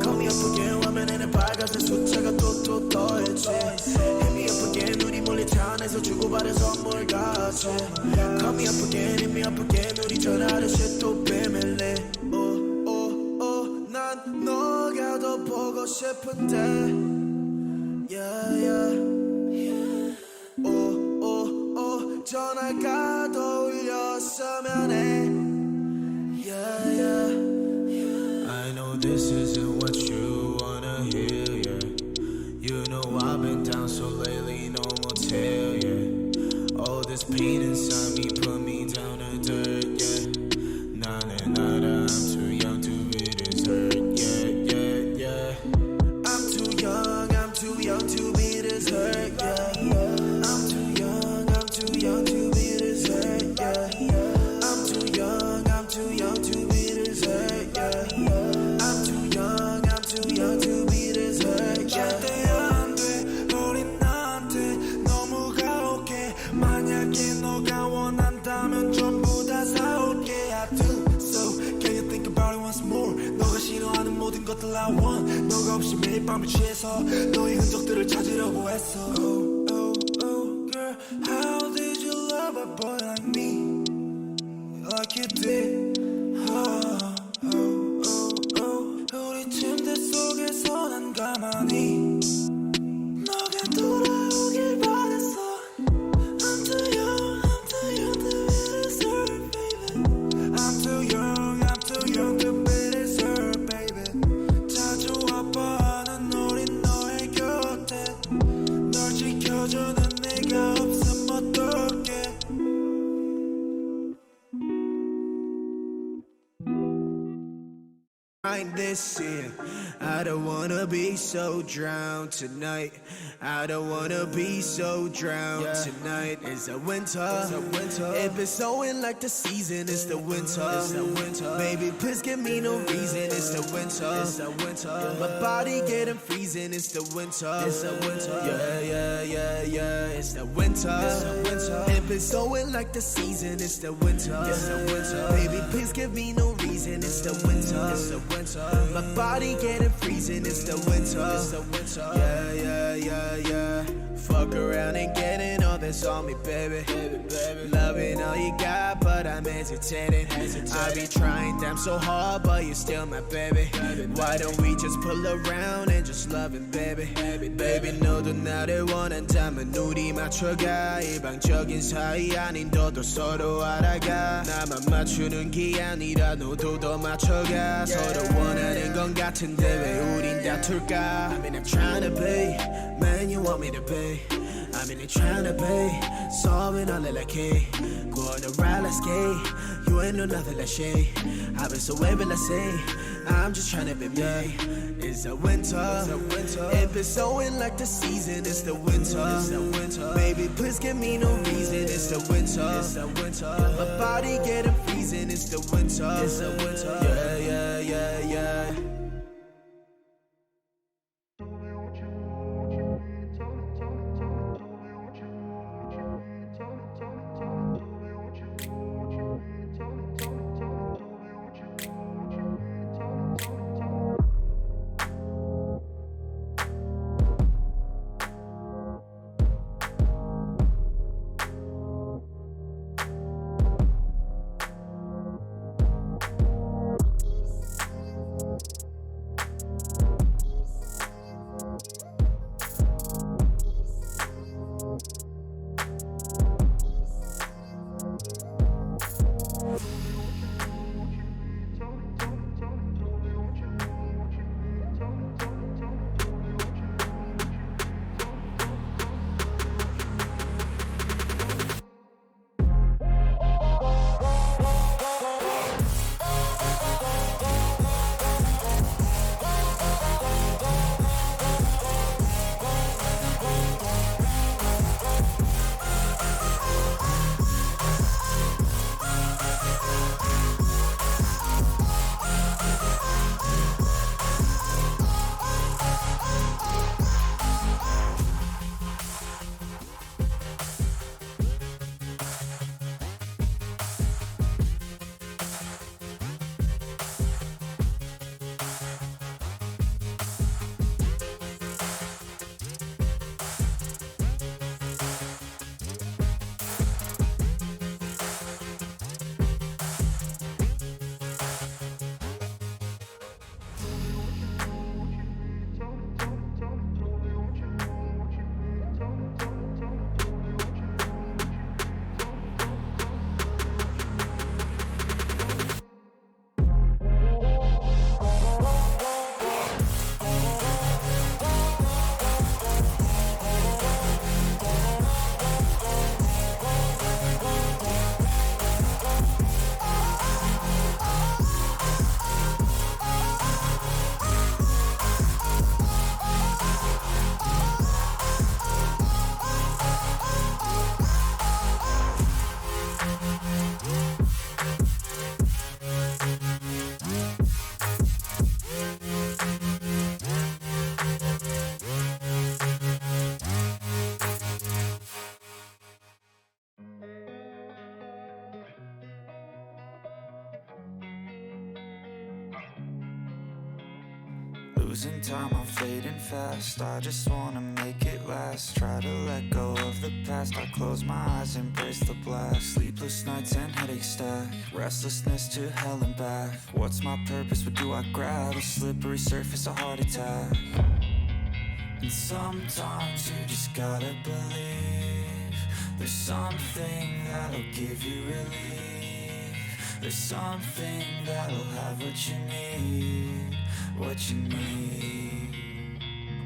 Call me up again 화면에는 빨간색 숫자가 또 더해지 Hit me up again 우리 몰래 차 안에서 주고받은 선물 같이 Call me up again hit me up again 우리 전화하듯이 또 비밀리 난 너가 더 보고 싶은데 Yeah yeah 전화가 더 울렸으면 해 Yeah yeah I know this isn't what you wanna hear yeah You know I've been down so lately no motel yeah All this pain inside me put me down to dirt yeah 나는 알아 I'm too young to be this hurt yeah yeah yeah I'm too young to be this hurt yeah I'm too young to be this hurt yeah I'm too young to be this hurt yeah I'm too young to be this hurt 절대 안돼 우린 나한테 너무 가혹해 만약에 너가 원한다면 전부 다 사올게 I do so can you think about it once more 너가 싫어하는 모든 것들 I want 너가 없이 매일 밤을 취해서 너의 흔적들을 찾으려고 했어 girl how did you love a boy like me like you did 우리 침대 속에서 난 가만히 너가 돌아오길 바랬어 I'm too young to be this hurt baby I'm too young to be this hurt baby 자주 아파하는 우린 너의 곁에 널 지켜주는 내가 없으면 어떡해 This shit I don't wanna be so drowned tonight I don't wanna be so drowned tonight It's a winter If it's snowing like the season It's the winter Baby please give me no reason It's the winter My body getting freezing It's the winter Yeah It's the winter If it's snowing like the season It's the winter Baby please give me no reason It's the winter My body getting freezing, it's the winter Yeah Fuck around and getting all this on me, baby Loving all you got, but I'm hesitating I be trying damn so hard, but you're still my baby Why don't we just pull around and just love it, baby Baby 너도 나를 원한다면 우리 맞춰가 일방적인 사이 아닌 너도 서로 알아가 나만 맞추는 게 아니라 너도 더 맞춰가 서로 원하는 건 같은데 왜 우린 다툴까 I mean I'm tryna be man you want me to be I mean I'm tryna be solving all like hey go on a ride let's skate you ain't know nothing like shit I've been so able to say I'm just tryna be me It's the winter If it's snowing like the season It's the winter Baby please give me no reason It's the winter My body getting freezing It's the winter Yeah Losing time, I'm fading fast. I just wanna make it last. Try to let go of the past. I close my eyes, embrace the blast. Sleepless nights and headaches stack. Restlessness to hell and back. What's my purpose? What do I grab? A slippery surface, a heart attack. And sometimes you just gotta believe there's something that'll give you relief. There's something that'll have what you need, what you need.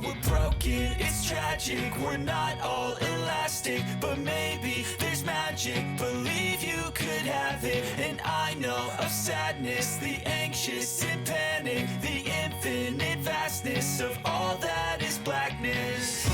We're broken, it's tragic, we're not all elastic, but maybe there's magic. Believe you could have it, and I know of sadness, the anxious and panic, the infinite vastness of all that is blackness.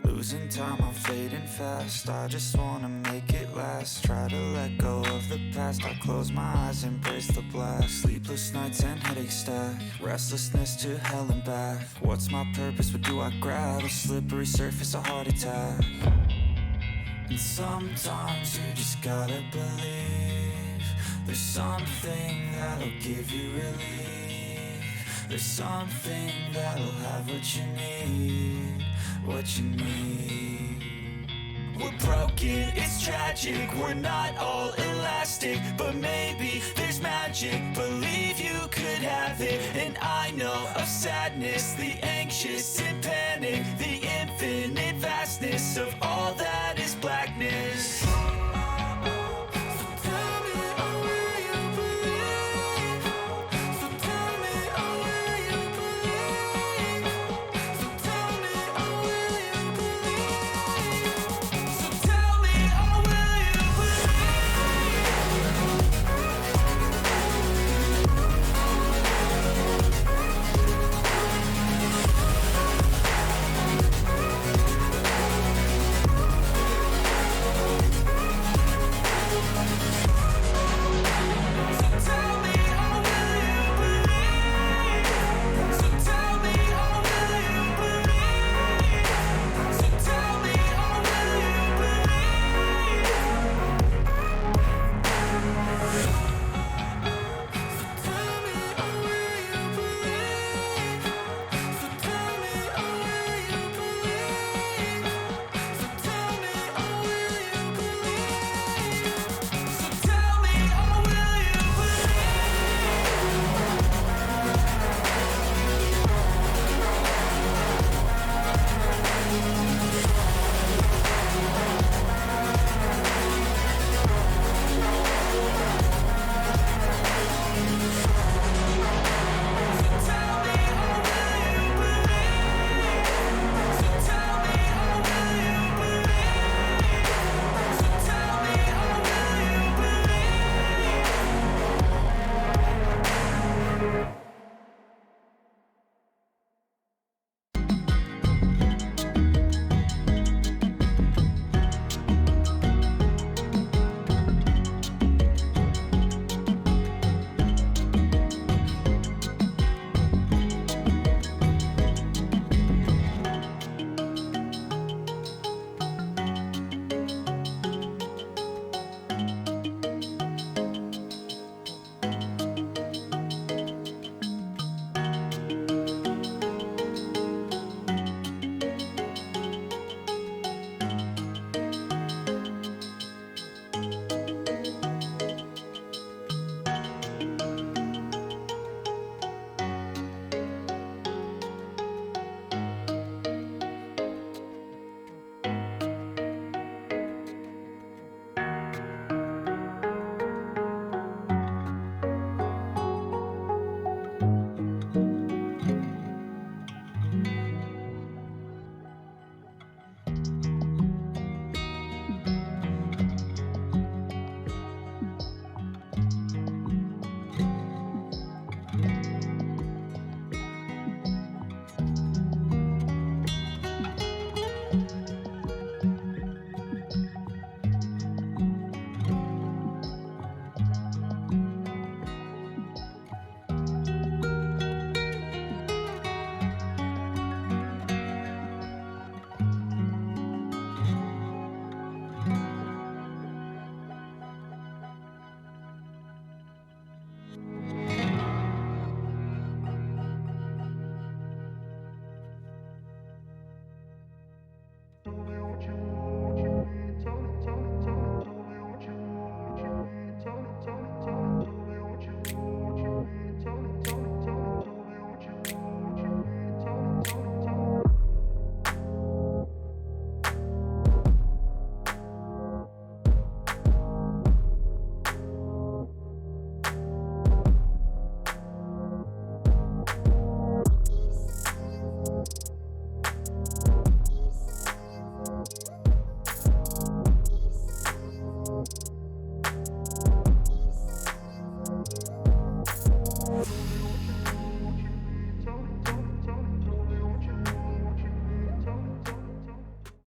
Losing time, I'm fading fast. I just wanna make it last. Try to let go of the past. I close my eyes, embrace the blast. Sleepless nights and headaches stack. Restlessness to hell and back. What's my purpose? What do I grab? A slippery surface, a heart attack. And sometimes you just gotta believe there's something that'll give you relief. There's something that'll have what you need, what you need. We're broken, it's tragic, we're not all elastic, but maybe there's magic. Believe you could have it, and I know of sadness, the anxious